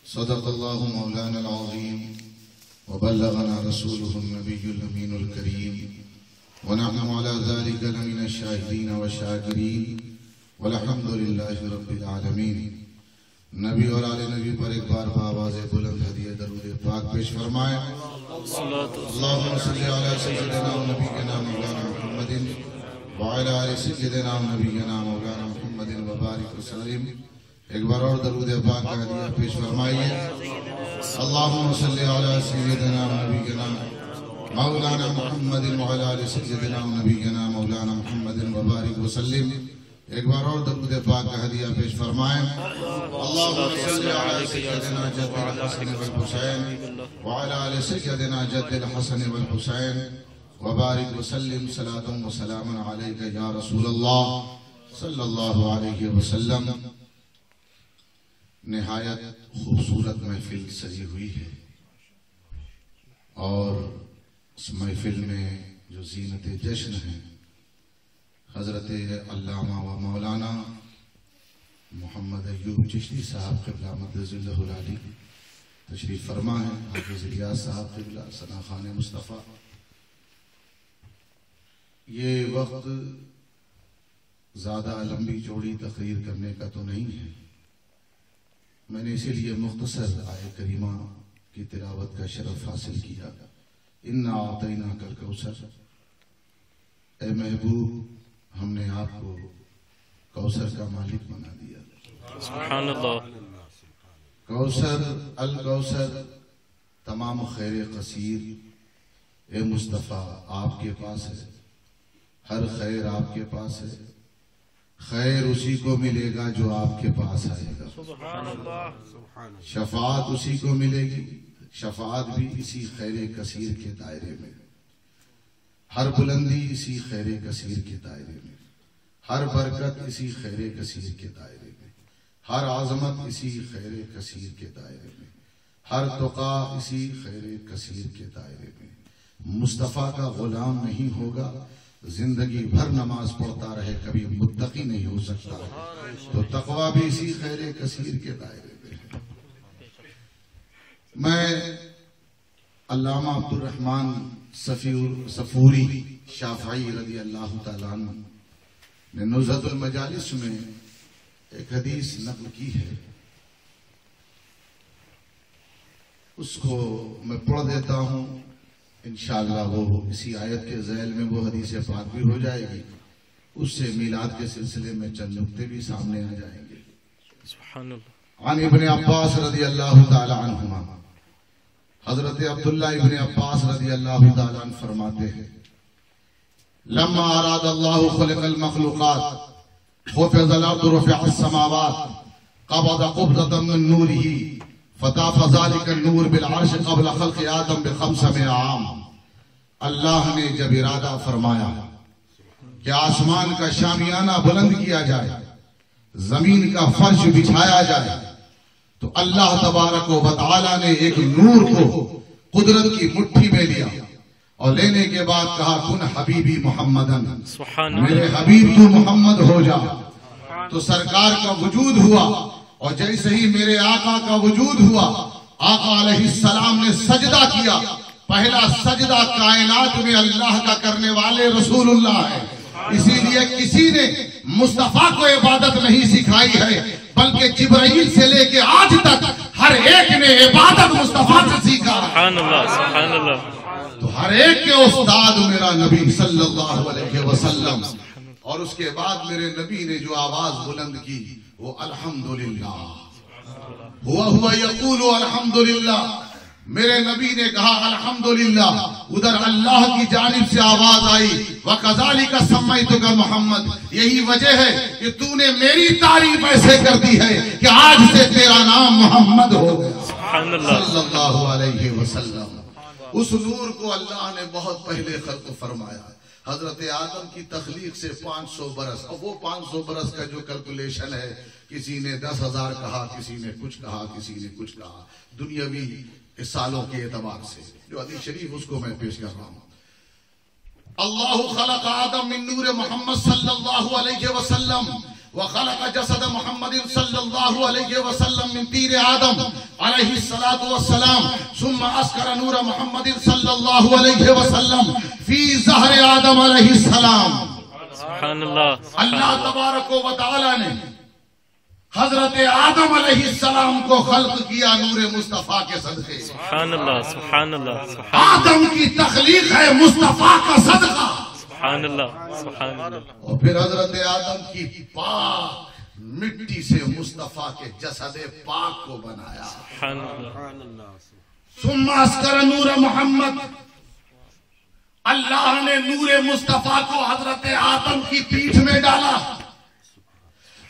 صدق الله مولانا العظيم وبلغنا رسوله النبي الأمين الكريم ونحن على ذلك لمن الشاهدين والشاكرين والحمد لله رب العالمين. نبی اور آل نبی پر ایک بار بآواز بلند ہدیہ درود پاک پیش فرمائیں. اللہم صلی علی سیدنا و نبینا مولانا محمد وعلی آل سیدنا و نبینا مولانا محمد وبارک وسلم. ایک بار اور درود پاک کا ہدیہ پیش فرمائیے. اللہم صلی علی سیدنا و نبینا مولانا محمد وعلی آل سیدنا و نبینا مولانا محمد وبارک وسلم. ایک بار اور درود پاک کا ہدیہ پیش فرمائیں. اللہم صلی علی سیدنا جد الحسن والحسین وعلی آل سیدنا جد الحسن والحسین وبارک وسلم. صلاۃ و سلام علیک یا رسول اللہ صلی اللہ علیہ وسلم. نہایت خوبصورت محفل سجی ہوئی ہے اور اس محفل میں جو زینت جشن ہے حضرت علامہ و مولانا محمد ایوب چشتی صاحب قبلہ مقدس اللہ العالی تشریف فرما ہے. حافظ ریاض صاحب قبلہ ثنا خان مصطفیٰ. یہ وقت زیادہ لمبی چوڑی تقریر کرنے کا تو نہیں ہے. میں نے اسی لیے مختصر آیہ کریمہ کی تلاوت کا شرف حاصل کیا. اِنَّا أَعْطَيْنَاكَ الْكَوْثَرَ. اے محبوب ہم نے آپ کو کوثر کا مالک بنا دیا. سبحان اللہ. کوثر الکوثر تمام خیر قصیر اے مصطفیٰ آپ کے پاس ہے. ہر خیر آپ کے پاس ہے. خیر اسی کو ملے گا جو آپ کے پاس آئے گا. سبحان اللہ. شفاعت اسی کو ملے گی. شفاعت بھی اسی خیر کثیر کے دائرے میں. ہر بلندی اسی خیر کثیر کے دائرے میں. ہر برکت اسی خیر کثیر کے دائرے میں. ہر عظمت اسی خیر کثیر کے دائرے میں. ہر تقا اسی خیر کثیر کے دائرے میں. مصطفیٰ کا غلام نہیں ہوگا زندگی بھر نماز پڑھتا رہے کبھی متقی نہیں ہو سکتا. تو تقوی بھی اسی خیر کثیر کے دائرے میں ہے. میں علامہ عبد الرحمن صفوری شافعی رضی اللہ تعالیٰ عنہ نے نزہۃ المجالس میں ایک حدیث نقل کی ہے. اس کو میں پڑھ دیتا ہوں. انشاءاللہ وہ اسی آیت کے ذیل میں وہ حدیث پاک بھی ہو جائے گی. اس سے میلاد کے سلسلے میں چند نکتے بھی سامنے آ جائیں گے. سبحان اللہ. عن ابن عباس رضی اللہ تعالی عنہما. حضرت عبداللہ ابن عباس رضی اللہ تعالی عنہ فرماتے ہیں لما اراد اللہ خلق المخلوقات خفض الارض رفع السماوات قبض قبضة من نوره فطاف ذلك النور بالعرش قبل خلق آدم ب500 عام. اللہ نے جب ارادہ فرمایا کہ آسمان کا شامیانہ بلند کیا جائے زمین کا فرش بچھایا جائے تو اللہ تبارک و تعالی نے ایک نور کو قدرت کی مٹھی میں لیا اور لینے کے بعد کہا کن حبیبی محمدن. میرے حبیب تو محمد ہو جا. تو سرکار کا وجود ہوا اور جیسے ہی میرے آقا کا وجود ہوا آقا علیہ السلام نے سجدہ کیا. پہلا سجدہ کائنات میں اللہ کا کرنے والے رسول اللہ ہے. اسی لیے کسی نے مصطفیٰ کو عبادت نہیں سکھائی ہے بلکہ جبرائیل سے لے کے آج تک ہر ایک نے عبادت مصطفیٰ سے سیکھا. سبحان اللہ. سبحان اللہ. تو ہر ایک کے استاد میرا نبی صلی اللہ علیہ وسلم. اور اس کے بعد میرے نبی نے جو آواز بلند کی وہ الحمدللہ. ہوا یقول الحمدللہ. میرے نبی نے کہا الحمدللہ. ادھر اللہ کی جانب سے آواز آئی وَكَذَلِكَ سَمَّيْتُكَ محمد. یہی وجہ ہے کہ تو نے میری تعریف ایسے کر دی ہے کہ آج سے تیرا نام محمد ہو گیا صلی اللہ علیہ وسلم. اس نور کو اللہ نے بہت پہلے خلق فرمایا. حضرت آدم کی تخلیق سے 500 برس. اب وہ 500 برس کا جو کیلکولیشن ہے کسی نے 10,000 کہا کسی نے کچھ کہا کسی نے کچھ کہا دنیاوی سالوں کے اعتبار سے. جو حدیث شریف اس کو میں پیش کر رہا ہوں. اللہ خلق آدم من نور محمد صلی اللہ علیہ وسلم وخلق جسد محمد صلی اللہ علیہ وسلم من طین آدم علیہ الصلوۃ والسلام ثم اسکر نور محمد صلی اللہ علیہ وسلم فی ظہر آدم علیہ السلام. سبحان اللہ. اللہ تبارک و تعالی نے حضرت آدم علیہ السلام کو خلق کیا نور مصطفیٰ کے صدقے. سبحان اللہ. سبحان اللہ. سبحان آدم کی تخلیق ہے مصطفیٰ کا صدقہ. سبحان اللہ. سبحان اللہ. اور پھر حضرت آدم کی پاک مٹی سے مصطفیٰ کے جسد پاک کو بنایا. سبحان اللہ. ثم اسکر نور محمد. اللہ نے نور مصطفیٰ کو حضرت آدم کی پیٹھ میں ڈالا.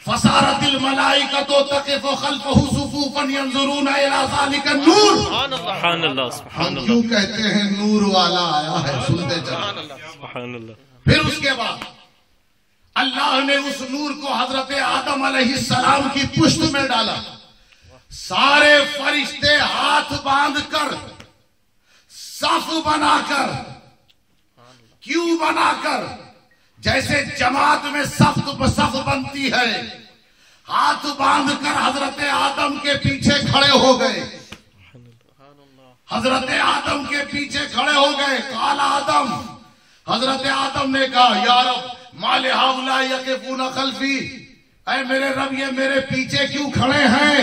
فصارت الملائکۃ تقف خلفہ صفوفا ينظرون الى ذلك النور. سبحان اللہ. سبحان ہم کیوں اللہ. کہتے ہیں نور والا آیا ہے؟ سنتے چلیں. سبحان اللہ. پھر اس کے بعد اللہ نے اس نور کو حضرت آدم علیہ السلام کی پشت میں ڈالا. سارے فرشتے ہاتھ باندھ کر صف بنا کر کیوں بنا کر جیسے جماعت میں صف بنتی ہے ہاتھ باندھ کر حضرت آدم کے پیچھے کھڑے ہو گئے. حضرت آدم کے پیچھے کھڑے ہو گئے. قال آدم. حضرت آدم نے کہا یا رب ما لہؤلاء یقفون خلفی. اے میرے رب یہ میرے پیچھے کیوں کھڑے ہیں؟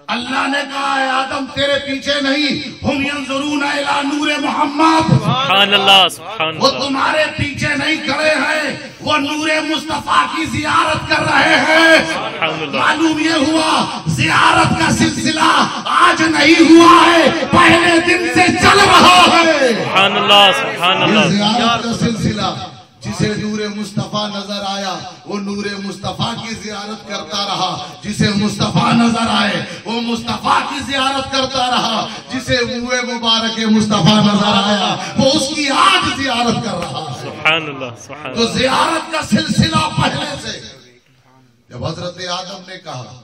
اللہ نے کہا اے آدم تیرے پیچھے نہیں ہم ینظرون الی نور محمد. سبحان اللہ. سبحان وہ اللہ. تمہارے پیچھے نہیں کھڑے ہیں وہ نور مصطفیٰ کی زیارت کر رہے ہیں. سبحان اللہ. معلوم یہ ہوا زیارت کا سلسلہ آج نہیں ہوا ہے پہلے دن سے چل رہا ہے. سبحان اللہ. سبحان یہ اللہ. زیارت کا سلسلہ جسے نور مصطفیٰ نظر آیا وہ نور مصطفیٰ کی زیارت کرتا رہا. جسے مصطفیٰ نظر آئے وہ مصطفیٰ کی زیارت کرتا رہا. جسے منہ مبارک مصطفیٰ نظر آیا وہ اس کی آج زیارت کر رہا ہے. سبحان اللہ. سبحان تو اللہ. زیارت کا سلسلہ پہلے سے. جب حضرت آدم نے کہا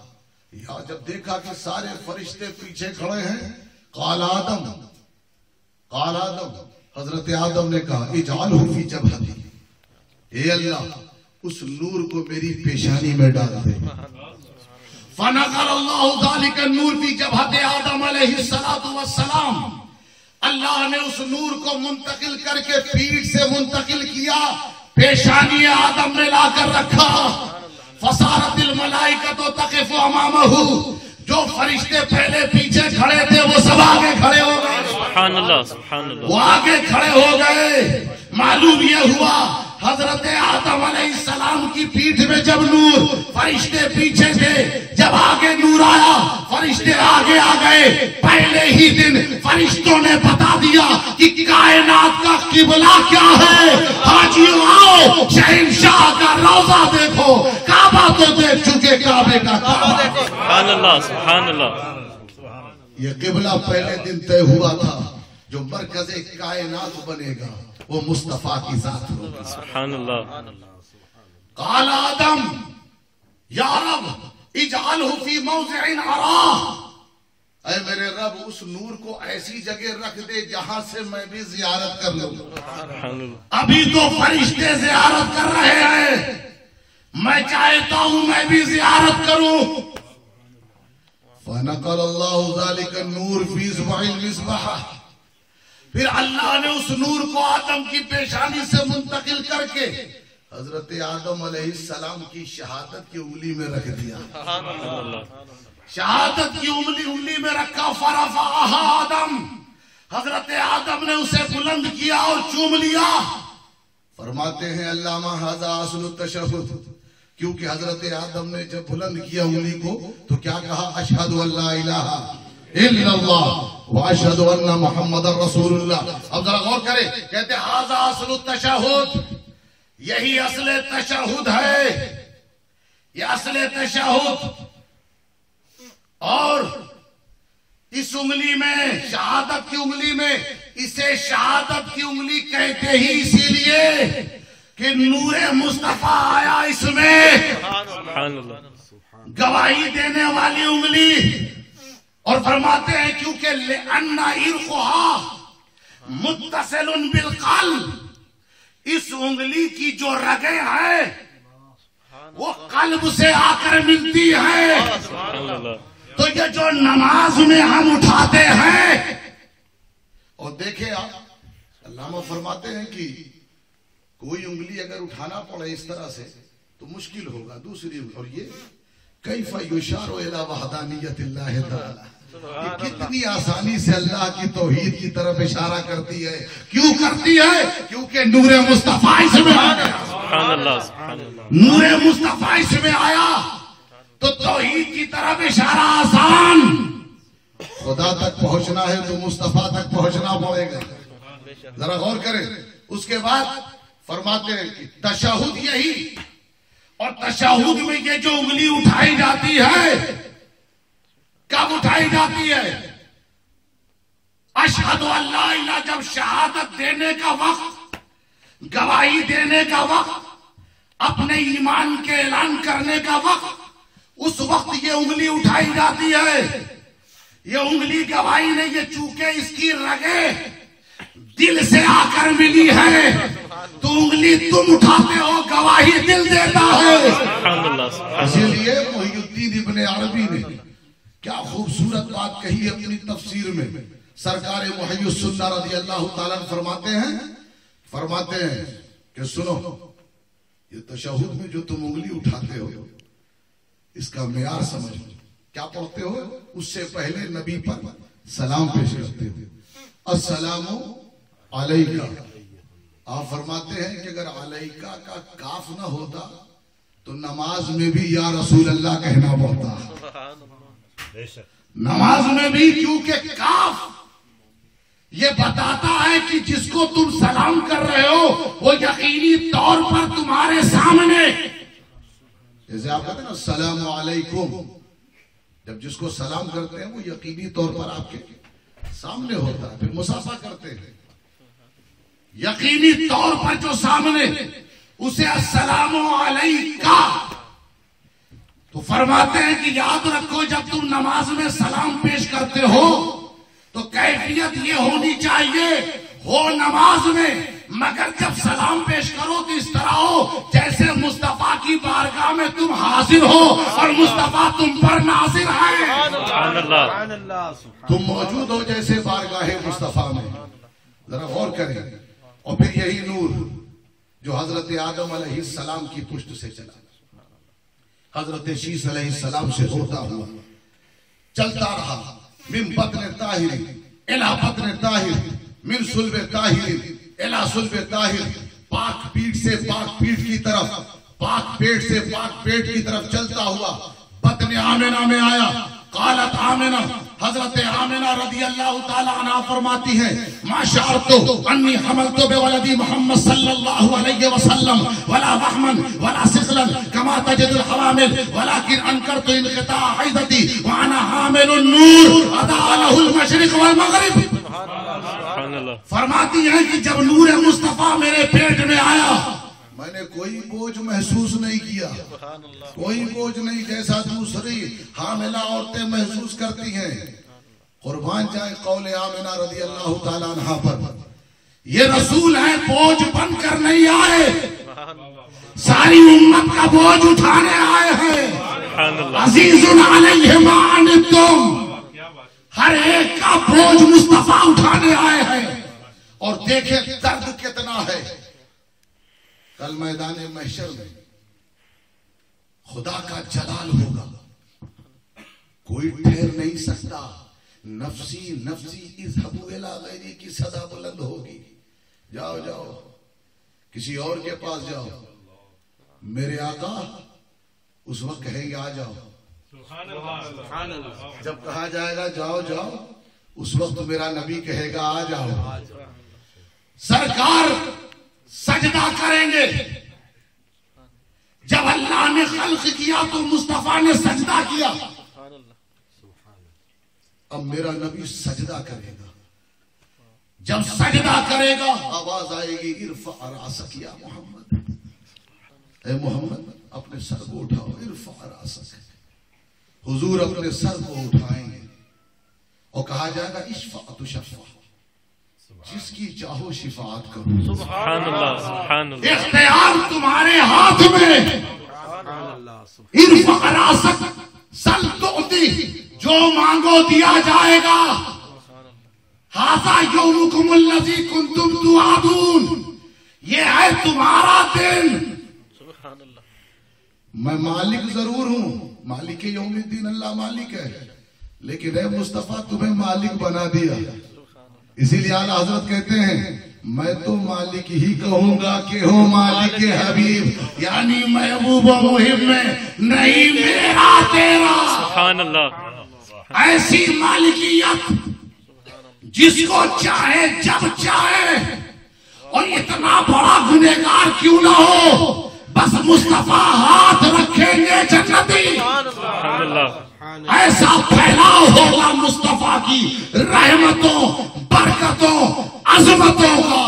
یا جب دیکھا کہ سارے فرشتے پیچھے کھڑے ہیں قال آدم. قال آدم. حضرت آدم نے کہا اجعلہ فی جبہتی. اے اللہ اس نور کو میری پیشانی میں ڈال دے. فنقل اللہ ذلک النور فی جبہت آدم علیہ السلام. اللہ نے اس نور کو منتقل کر کے پیٹھ سے منتقل کیا پیشانی آدم میں لا کر رکھا. فصارت الملائکۃ تقف امامہ. جو فرشتے پہلے پیچھے کھڑے تھے وہ سب آگے کھڑے ہو گئے. سبحان اللہ. سبحان اللہ. وہ آگے کھڑے ہو گئے. معلوم یہ ہوا حضرت آدم علیہ السلام کی پیٹھ میں جب نور فرشتے پیچھے تھے جب آگے نور آیا فرشتے آگے آ گئے. پہلے ہی دن فرشتوں نے بتا دیا کہ کائنات کا قبلہ کیا ہے. حاجیوں آؤ شہنشاہ کا روضہ دیکھو. کعبہ تو دیکھ چکے کعبے کا کعبہ. سبحان اللہ. سبحان اللہ. یہ قبلہ پہلے دن طے ہوا تھا. جو مرکز کائنات بنے گا وہ مصطفیٰ کی ذات ہوگی. سبحان اللہ. قال آدم یا رب اجعلہ فی موضع اراہ. اے میرے رب اس نور کو ایسی جگہ رکھ دے جہاں سے میں بھی زیارت کر لوں. سبحان اللہ. ابھی تو فرشتے زیارت کر رہے ہیں میں چاہتا ہوں میں بھی زیارت کروں. فنقل اللہ ذلک النور فی اصبع المصباح. پھر اللہ نے اس نور کو آدم کی پیشانی سے منتقل کر کے حضرت آدم علیہ السلام کی شہادت کی انگلی میں رکھ دیا. شہادت کی انگلی میں رکھا. فرفعہا آدم. حضرت آدم نے اسے بلند کیا اور چوم لیا. فرماتے ہیں علامہ ھذا اصل التشہد. کیونکہ حضرت آدم نے جب بلند کیا انگلی کو تو کیا کہا اشہد ان لا الہ الا اللہ واشہد ان محمد رسول اللہ. اب ذرا غور کریں کہتے ہیں ھذا اصل التشہد. یہی اصل تشہد ہے. یہ اصل تشہد. اور اس انگلی میں شہادت کی انگلی میں اسے شہادت کی انگلی کہتے ہی اسی لیے کہ نور مصطفیٰ آیا اس میں. سبحان اللہ. گواہی دینے والی انگلی. اور فرماتے ہیں کیونکہ لأن عرقها متصل بالقلب. اس انگلی کی جو رگیں ہیں وہ قلب سے آ کر ملتی ہیں. سبحان اللہ. تو یہ جو نماز میں ہم اٹھاتے ہیں، اور دیکھیں آپ علامہ فرماتے ہیں کہ کوئی انگلی اگر اٹھانا پڑے اس طرح سے تو مشکل ہوگا، دوسری اور یہ کیف یشار الی وحدانیت اللہ تعالی، یہ کتنی آسانی سے اللہ کی توحید کی طرف اشارہ کرتی ہے. کیوں کرتی ہے؟ کیونکہ نور مصطفیٰ اس میں آ گیا. سبحان اللہ سبحان اللہ. نور مصطفیٰ اس میں آیا تو توحید کی طرف اشارہ آسان. خدا تک پہنچنا ہے تو مصطفیٰ تک پہنچنا پڑے گا. ذرا غور کریں. اس کے بعد فرماتے ہیں کہ تشہد یہی، اور تشہد میں یہ جو انگلی اٹھائی جاتی ہے کب اٹھائی جاتی ہے؟ اشہد ان لا الہ، جب شہادت دینے کا وقت، گواہی دینے کا وقت، اپنے ایمان کے اعلان کرنے کا وقت، اس وقت یہ انگلی اٹھائی جاتی ہے. یہ انگلی گواہی نہیں، یہ چونکہ اس کی رگیں دل سے آ کر ملی ہے تو انگلی تم اٹھاتے ہو، گواہی دل دیتا ہے. سبحان اللہ سبحان اسی لیے محی الدین ابن عربی نے کیا خوبصورت بات کہی اپنی تفسیر میں. سرکار محی السنہ رضی اللہ تعالیٰ فرماتے ہیں کہ سنو، یہ تشہد میں جو تم انگلی اٹھاتے ہو اس کا معیار سمجھو. کیا پڑھتے ہو؟ اس سے پہلے نبی پر سلام پیش کرتے ہو. السلام علیکہ. آپ فرماتے ہیں کہ اگر علیکہ کا کاف نہ ہوتا تو نماز میں بھی یا رسول اللہ کہنا پڑتا. نماز میں بھی، کیونکہ کاف یہ بتاتا ہے کہ جس کو تم سلام کر رہے ہو وہ یقینی طور پر تمہارے سامنے. جیسے آپ کہتے ہیں نا السلام علیکم، جب جس کو سلام کرتے ہیں وہ یقینی طور پر آپ کے سامنے ہوتا ہے. پھر مصافحہ کرتے ہیں، یقینی طور پر جو سامنے، اسے السلام علیکہ. تو فرماتے ہیں کہ یاد رکھو جب تم نماز میں سلام پیش کرتے ہو تو کیفیت یہ ہونی چاہیے ہو نماز میں، مگر جب سلام پیش کرو تو اس طرح ہو جیسے مصطفیٰ کی بارگاہ میں تم حاضر ہو اور مصطفیٰ تم پر ناظر ہے. سبحان اللہ. تم موجود ہو جیسے بارگاہ مصطفیٰ میں. ذرا غور کریں. اور پھر یہی نور جو حضرت آدم علیہ السلام کی پشت سے چلا، حضرت شیس علیہ السلام سے ہوتا ہوا چلتا رہا، من بطن طاہر الى بطن طاہر، من صلب طاہر الى صلب طاہر، پاک پیٹ سے پاک پیٹ کی طرف، پاک پیٹ سے پاک پیٹ کی طرف چلتا ہوا بطن آمنہ میں آیا. قالت آمنہ، حضرت آمنہ رضی اللہ تعالی عنہ فرماتی ہیں ما شعرت انی حملت بولدی محمد صلی اللہ علیہ وسلم ولا وحما ولا سقلا كما تجد الحوامل ولكن انکرت انقطاع حیضتی وانا حامل النور اضاء له المشرق والمغرب. سبحان اللہ. فرماتی ہیں کہ جب نور مصطفیٰ میرے پیٹ میں آیا میں نے کوئی بوجھ محسوس نہیں کیا، کوئی بوجھ نہیں جیسا دوسری حاملہ عورتیں محسوس کرتی ہیں. قربان جائے قول آمنہ رضی اللہ تعالیٰ عنہ پر. یہ رسول ہیں، بوجھ بن کر نہیں آئے، ساری امت کا بوجھ اٹھانے آئے ہیں. عزیز علیہ ما عنتم، ہر ایک کا بوجھ مصطفیٰ اٹھانے آئے ہیں. اور دیکھیں درد کتنا ہے. کل میدان محشر میں خدا کا جلال ہوگا، کوئی ٹھہر نہیں سکتا. نفسی نفسی اذهبوا الى غیری کی صدا بلند ہوگی. جاؤ جاؤ کسی اور کے پاس جاؤ. میرے آقا اس وقت کہیں گے آ جاؤ. جب کہا جائے گا جاؤ جاؤ، اس وقت میرا نبی کہے گا آ جاؤ. سرکار سجدہ کریں گے. جب اللہ نے خلق کیا تو مصطفیٰ نے سجدہ کیا. اب میرا نبی سجدہ کرے گا. جب سجدہ کرے گا آواز آئے گی ارفع راسک یا محمد، اے محمد اپنے سر کو اٹھاؤ. ارفع راسک، حضور اپنے سر کو اٹھائیں گے اور کہا جائے گا اشفع تشفع، جس کی چاہو شفاعت کرو. سبحان اللہ سبحان اللہ. اختیار تمہارے ہاتھ میں. ارفع راسک سل تعطی، جو مانگو دیا جائے گا. ھذا یومکم الذی کنتم توعدون، یہ ہے تمہارا دن. میں مالک ضرور ہوں، مالک یوم الدین اللہ مالک ہے، لیکن اے مصطفیٰ تمہیں مالک بنا دیا. اسی لیے اعلیٰ حضرت کہتے ہیں میں تو مالک ہی کہوں گا کہ ہو مالک حبیب، یعنی محبوب و مہم میں نہیں میرا تیرا. سبحان اللہ. ایسی مالکیت جس کو چاہے جب چاہے، اور اتنا بڑا گنہگار کیوں نہ ہو، بس مصطفیٰ ہاتھ رکھیں گے جنتی. سبحان اللہ. ایسا پھیلاؤ ہوگا مصطفیٰ کی رحمتوں، برکتوں، عظمتوں کا.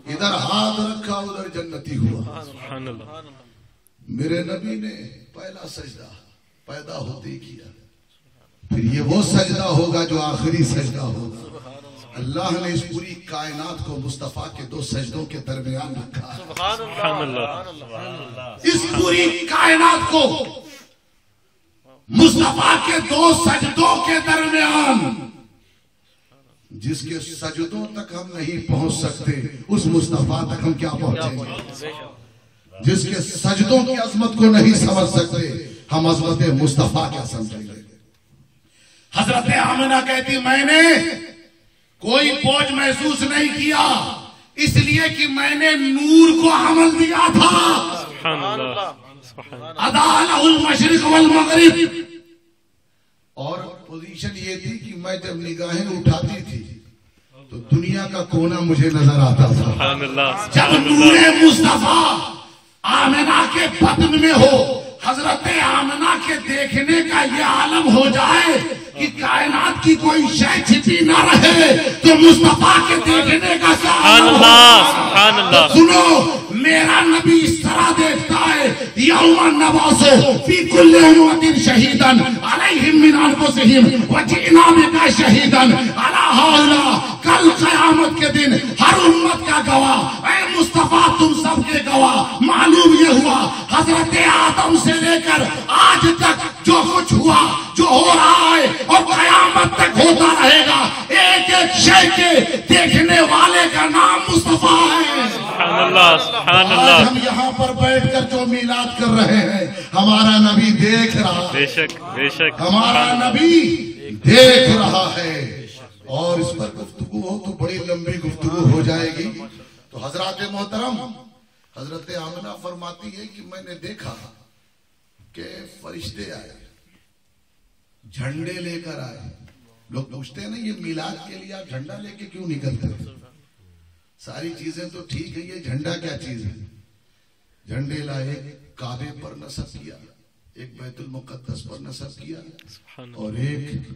ادھر ہاتھ رکھا ادھر جنتی ہوا. سبحان اللہ. میرے نبی نے پہلا سجدہ پیدا ہوتے ہی کیا، پھر یہ وہ سجدہ ہوگا جو آخری سجدہ ہوگا. اللہ نے اس پوری کائنات کو مصطفیٰ کے دو سجدوں کے درمیان رکھا. سبحان اللہ. اس پوری کائنات کو مصطفیٰ کے دو سجدوں کے درمیان، جس کے سجدوں تک ہم نہیں پہنچ سکتے اس مصطفیٰ تک ہم کیا پہنچیں گے؟ جس کے سجدوں کی عظمت کو نہیں سمجھ سکتے ہم عظمت مصطفیٰ کیا سمجھیں گے؟ حضرت آمنہ کہتی میں نے کوئی بوجھ محسوس نہیں کیا، اس لیے کہ میں نے نور کو حمل دیا تھا. سبحان اللہ. ادا لہ المشرق والمغرب. اور پوزیشن یہ تھی کہ میں جب نگاہیں اٹھاتی تھی تو دنیا کا کونا مجھے نظر آتا تھا. سبحان اللہ. جب نور مصطفیٰ آمنہ کے بدن میں ہو، حضرت آمنہ کے دیکھنے کا یہ عالم ہو جائے کہ کائنات کی کوئی شے چھپی نہ رہے، تو مصطفیٰ کے دیکھنے کا کیا عالم ہوگا؟ سبحان اللہ. سنو، میرا نبی اس طرح دیکھتا ہے. یوم نبعث فی کل امۃ شہیدا علیہم من انفسہم وجئنا بک شہیدا علی ہؤلاء. کل قیامت کے دن ہر امت کا گواہ، اے مصطفیٰ تم سب کے گواہ. معلوم یہ ہوا حضرت آدم سے لے کر آج تک جو کچھ ہوا، جو ہو رہا ہے اور قیامت تک ہوتا رہے گا، ایک ایک شے کے دیکھنے والے کا نام مصطفیٰ ہے. سبحان اللہ. سبحان آج اللہ. ہم یہاں پر بیٹھ کر جو میلاد کر رہے ہیں ہمارا نبی دیکھ رہا ہے. بے شک بے شک. ہمارا نبی دیکھ رہا ہے. اور اس پر گفتگو ہو تو بڑی لمبی گفتگو ہو جائے گی. تو حضرات محترم، حضرت آمنہ فرماتی ہے کہ میں نے دیکھا کہ فرشتے آئے، جھنڈے لے کر آئے. لوگ پوچھتے ہیں نا یہ میلاد کے لیے آپ جھنڈا لے کے کیوں نکلتے ہیں؟ ساری چیزیں تو ٹھیک ہے، یہ جھنڈا کیا چیز ہے؟ جھنڈے لائے، کعبے پر نصب کیا، ایک بیت المقدس پر نصب کیا، اور ایک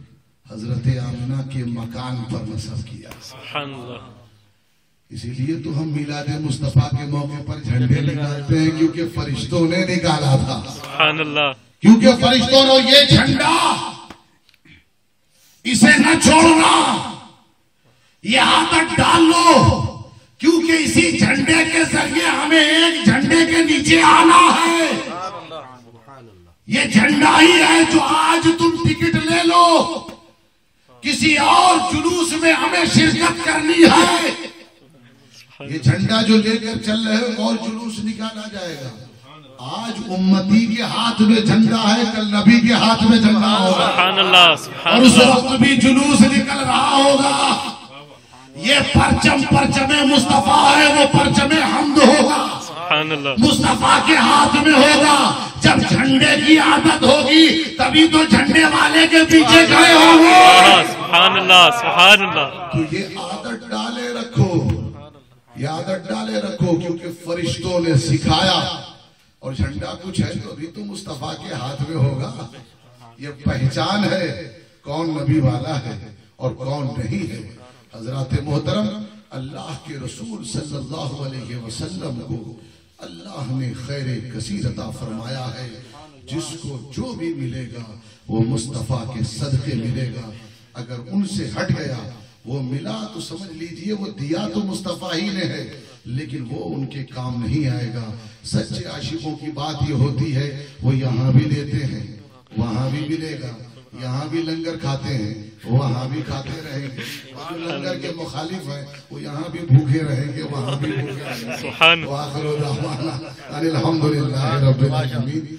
حضرت آمنہ کے مکان پر نصب کیا. سبحان اللہ. اسی لیے تو ہم میلاد مصطفیٰ کے موقع پر جھنڈے نکالتے ہیں، کیونکہ فرشتوں نے نکالا تھا. سبحان اللہ. کیونکہ فرشتوں نے یہ جھنڈا اسے نہ چھوڑنا، یہاں تک ڈال لو، کیونکہ اسی جھنڈے کے ذریعے ہمیں ایک جھنڈے کے نیچے آنا ہے. یہ جھنڈا ہی ہے جو آج تم ٹکٹ لے لو، کسی اور جلوس میں ہمیں شرکت کرنی ہے. یہ جھنڈا جو لے کر چل رہے ہو اور جلوس نکالا جائے گا. آج امتی کے ہاتھ میں جھنڈا ہے، کل نبی کے ہاتھ میں جھنڈا ہوگا. سبحان اللہ. اور اس وقت بھی جلوس نکل رہا ہوگا. یہ پرچم پرچم مصطفیٰ ہے، وہ پرچم حمد ہوگا، سبحان اللہ. مصطفیٰ کے ہاتھ میں ہوگا. جب جھنڈے کی عادت ہوگی تبھی تو جھنڈے والے کے پیچھے کھڑے ہوں گے. سبحان اللہ. سبحان اللہ. تو یہ عادت ڈالے رکھو، یہ عادت ڈالے رکھو، کیونکہ فرشتوں نے سکھایا. اور جھنڈا کچھ ہے تو ابھی تو مصطفیٰ کے ہاتھ میں ہوگا. یہ پہچان ہے کون نبی والا ہے اور کون نہیں ہے. حضرات محترم، اللہ کے رسول صلی اللہ علیہ وسلم کو اللہ نے خیر کثیر عطا فرمایا ہے. جس کو جو بھی ملے گا وہ مصطفیٰ کے صدقے ملے گا. اگر ان سے ہٹ گیا، وہ ملا تو سمجھ لیجئے وہ دیا تو مصطفیٰ ہی نے ہے، لیکن وہ ان کے کام نہیں آئے گا. سچے عاشقوں کی بات یہ ہوتی ہے، وہ یہاں بھی دیتے ہیں، وہاں بھی ملے گا، یہاں بھی لنگر کھاتے ہیں وہاں بھی کھاتے رہیں گے، اور جو لنگر کے مخالف ہیں وہ یہاں بھی بھوکے رہیں گے وہاں بھی بھوکے رہیں گے۔ سبحان وآخر دعوانا ان الحمدللہ رب العالمین۔